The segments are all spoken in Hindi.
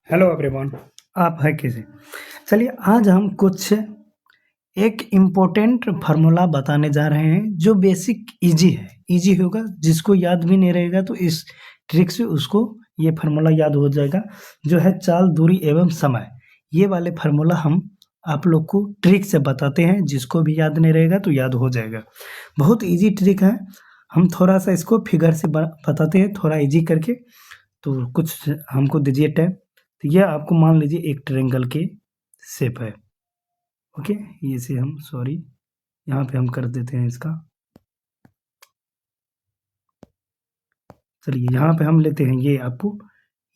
हेलो एवरीवन, आप है कैसे? चलिए आज हम कुछ एक इम्पोर्टेंट फार्मूला बताने जा रहे हैं जो बेसिक इजी है। इजी होगा, जिसको याद भी नहीं रहेगा तो इस ट्रिक से उसको ये फार्मूला याद हो जाएगा, जो है चाल, दूरी एवं समय। ये वाले फार्मूला हम आप लोग को ट्रिक से बताते हैं, जिसको भी याद नहीं रहेगा तो याद हो जाएगा। बहुत इजी ट्रिक है। हम थोड़ा सा इसको फिगर से बताते हैं, थोड़ा इजी करके। तो कुछ हमको दीजिए टाइम। तो यह आपको मान लीजिए एक ट्रायंगल के शेप है। ओके, ये से हम सॉरी यहाँ पे हम कर देते हैं इसका। चलिए यहाँ पे हम लेते हैं, ये आपको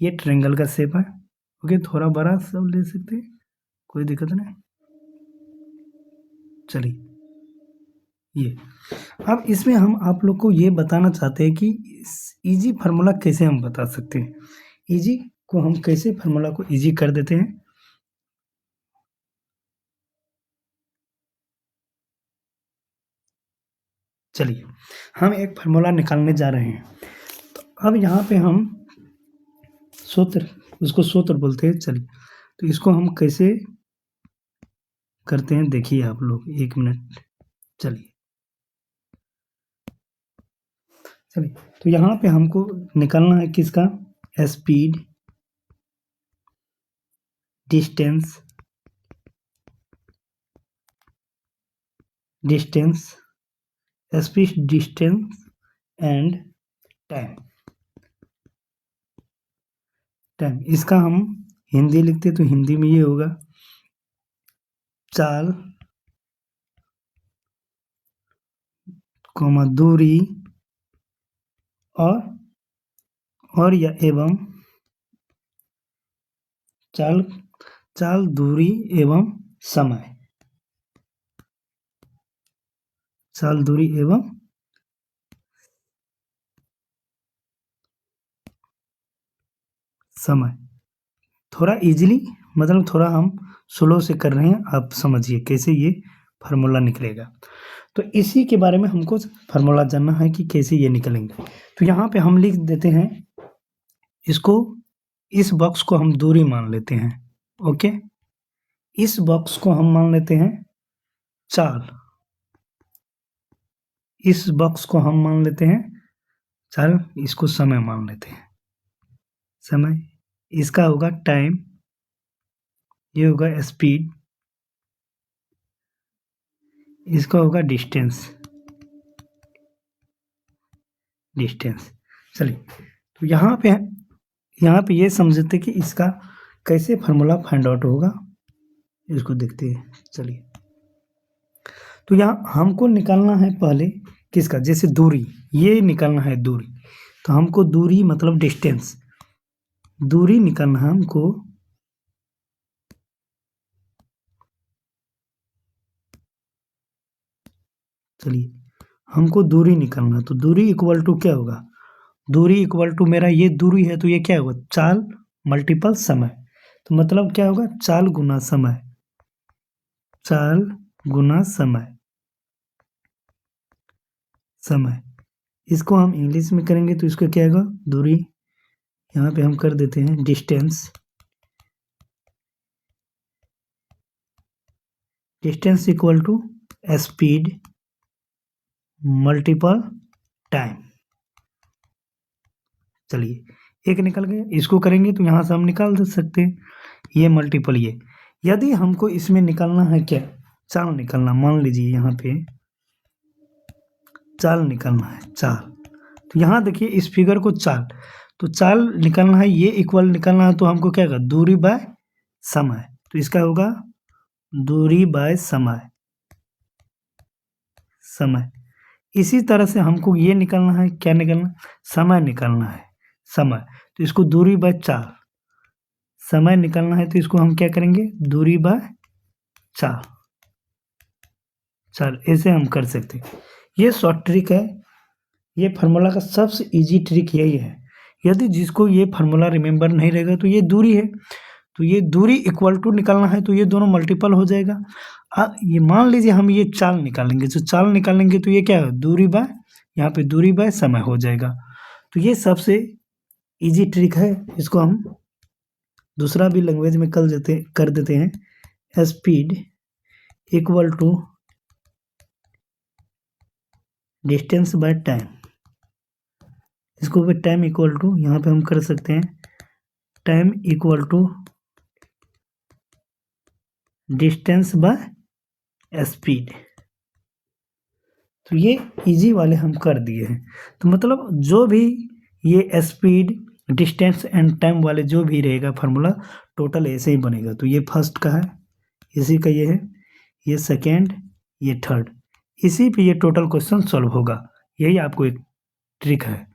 ये ट्रायंगल का शेप है। ओके, थोड़ा बड़ा सब ले सकते हैं, कोई दिक्कत नहीं। चलिए ये अब इसमें हम आप लोग को ये बताना चाहते हैं कि इजी फार्मूला कैसे हम बता सकते हैं। इजी को हम कैसे फार्मूला को इजी कर देते हैं। चलिए हम एक फार्मूला निकालने जा रहे हैं। तो अब यहाँ पे हम सूत्र, उसको सूत्र बोलते हैं। चलिए तो इसको हम कैसे करते हैं देखिए आप लोग, एक मिनट। चलिए चलिए तो यहाँ पे हमको निकालना है किसका, speed, distance, speed, distance and time. इसका हम हिंदी लिखते तो हिंदी में ये होगा चाल, दूरी और या एवं चाल, दूरी एवं समय। चाल, दूरी एवं समय। थोड़ा इजीली, मतलब थोड़ा हम स्लो से कर रहे हैं, आप समझिए कैसे ये फार्मूला निकलेगा। तो इसी के बारे में हमको फार्मूला जानना है कि कैसे ये निकलेंगे। तो यहाँ पे हम लिख देते हैं इसको, इस बॉक्स को हम दूरी मान लेते हैं। ओके, इस बॉक्स को हम मान लेते हैं चाल, इस बॉक्स को हम मान लेते हैं चाल, इसको समय मान लेते हैं। समय, इसका होगा टाइम, ये होगा स्पीड, इसका होगा डिस्टेंस। चलिए तो यहाँ पे ये समझते कि इसका कैसे फार्मूला फाइंड आउट होगा, इसको देखते हैं। चलिए तो यहाँ हमको निकालना है पहले किसका, जैसे दूरी, ये निकालना है दूरी। तो हमको दूरी मतलब डिस्टेंस, दूरी निकालना है हमको। चलिए हमको दूरी निकालना है, तो दूरी इक्वल टू क्या होगा, दूरी इक्वल टू मेरा ये दूरी है तो ये क्या होगा, चाल मल्टीपल समय। तो मतलब क्या होगा, चाल गुना समय, चाल गुना समय। इसको हम इंग्लिश में करेंगे तो इसको क्या होगा, दूरी यहाँ पे हम कर देते हैं distance equal to speed multiple time. चलिए एक निकल गया, इसको करेंगे तो यहाँ से हम निकाल दे सकते हैं ये मल्टीपल ये। यदि हमको इसमें निकालना है क्या, चाल निकालना, मान लीजिए यहाँ पे चाल निकालना है, चाल। तो यहाँ देखिए इस फिगर को चाल, तो चाल निकालना है, ये इक्वल निकालना है, तो हमको क्या होगा, दूरी बाय समय। तो इसका होगा दूरी बाय समय। इसी तरह से हमको ये निकालना है, क्या निकालना, समय निकालना है, समय। तो इसको दूरी बाय चाल, समय निकालना है तो इसको हम क्या करेंगे, दूरी बाय चाल। ऐसे हम कर सकते हैं। ये शॉर्ट ट्रिक है, ये फार्मूला का सबसे इजी ट्रिक यही है। यदि जिसको ये फार्मूला रिमेंबर नहीं रहेगा तो ये दूरी है, तो ये दूरी इक्वल टू निकालना है, तो ये दोनों मल्टीपल हो जाएगा। ये मान लीजिए हम ये चाल निकालेंगे, जो चाल निकालेंगे तो ये क्या है, दूरी बाय, यहाँ पे दूरी बाय समय हो जाएगा। तो ये सबसे इजी ट्रिक है, इसको हम दूसरा भी लैंग्वेज में कर देते हैं। Speed equal to distance by time. इसको भी टाइम इक्वल टू यहाँ पे हम कर सकते हैं time equal to distance by speed. तो ये इजी वाले हम कर दिए हैं। तो मतलब जो भी ये स्पीड डिस्टेंस एंड टाइम वाले जो भी रहेगा फार्मूला टोटल ऐसे ही बनेगा। तो ये फर्स्ट का है, इसी का ये है, ये सेकेंड, ये थर्ड, इसी पे ये टोटल क्वेश्चन सॉल्व होगा। यही आपको एक ट्रिक है।